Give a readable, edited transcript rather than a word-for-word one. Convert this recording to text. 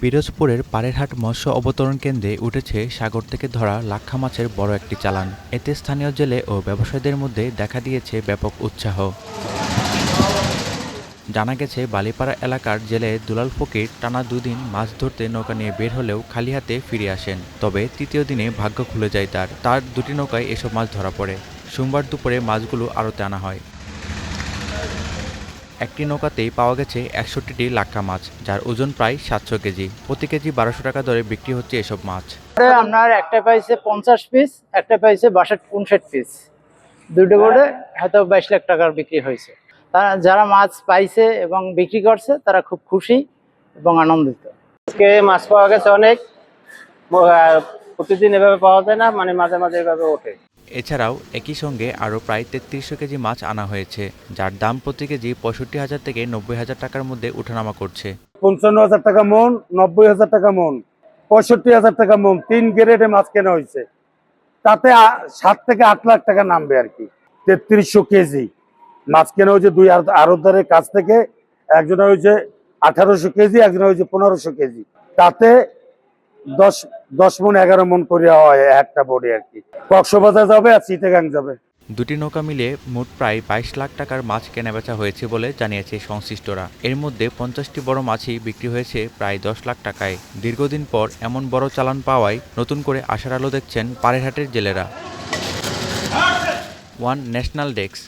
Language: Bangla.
পিরোজপুরের পাড়েরহাট মৎস্য অবতরণ কেন্দ্রে উঠেছে সাগর থেকে ধরা লাক্ষা মাছের বড় একটি চালান। এতে স্থানীয় জেলে ও ব্যবসায়ীদের মধ্যে দেখা দিয়েছে ব্যাপক উৎসাহ। জানা গেছে, বালিপাড়া এলাকার জেলে দুলাল ফকির টানা দুদিন মাছ ধরতে নৌকা নিয়ে বের হলেও খালি হাতে ফিরে আসেন। তবে তৃতীয় দিনে ভাগ্য খুলে যায় তার দুটি নৌকায় এসব মাছ ধরা পড়ে। সোমবার দুপুরে মাছগুলো আড়তে আনা হয়। একটি নৌকাতেই পাওয়া গেছে ৬১টি লাক্ষা মাছ, যার ওজন প্রায় ৭০০ কেজি। প্রতি কেজি ১২০০ টাকা দরে বিক্রি হচ্ছে এসব মাছ। আপনার একটা পাইছে 50 পিস, একটা পাইছে ৬২-৫৯ পিস, দুটো করে হয়তো ২২ লাখ টাকার বিক্রি হয়েছে। তারা যারা মাছ পাইছে এবং বিক্রি করছে তারা খুব খুশি এবং আনন্দিত। আজকে মাছ পাওয়া গেছে অনেক, প্রতিদিন এভাবে পাওয়া যায় না, মানে মাঝে মাঝে এভাবে ওঠে। এছাড়াও একই সঙ্গে আরও প্রায় ৩৩০০ কেজি মাছ আনা হয়েছে, যার দাম প্রতি কেজি ৬৫,০০০ থেকে ৯০,০০০ টাকার মধ্যে ওঠানামা করছে। ৫৫,০০০ টাকা মন, ৯০,০০০ টাকা মন, ৬৫,০০০ টাকা মন, ৩ গ্রেডে মাছ কেনা হয়েছে। তাতে ৭ থেকে ৮ লাখ টাকা নামবে আর কি। ৩৩০০ কেজি মাছ কেনা হয়েছে দুই আড়তদারের কাছ থেকে। একজনের হয়েছে ১৮০০ কেজি, একজনের হয়েছে ১৫০০ কেজি। তাতে ১০ মন ১১ মন করে হয় একটা বোর্ডে আর কি। কক্সবাজার যাবে আর চিটাগাং যাবে। দুটি নৌকা মিলিয়ে মোট প্রায় ২২ লাখ টাকার মাছ কেনাবেচা হয়েছে বলে জানিয়েছে সংশ্লিষ্টরা। এর মধ্যে ৫০টি বড় মাছই বিক্রি হয়েছে প্রায় ১০ লাখ টাকায়। দীর্ঘদিন পর এমন বড় চালান পাওয়ায় নতুন করে আশার আলো দেখছেন পাড়েরহাটের জেলেরা। One national desk.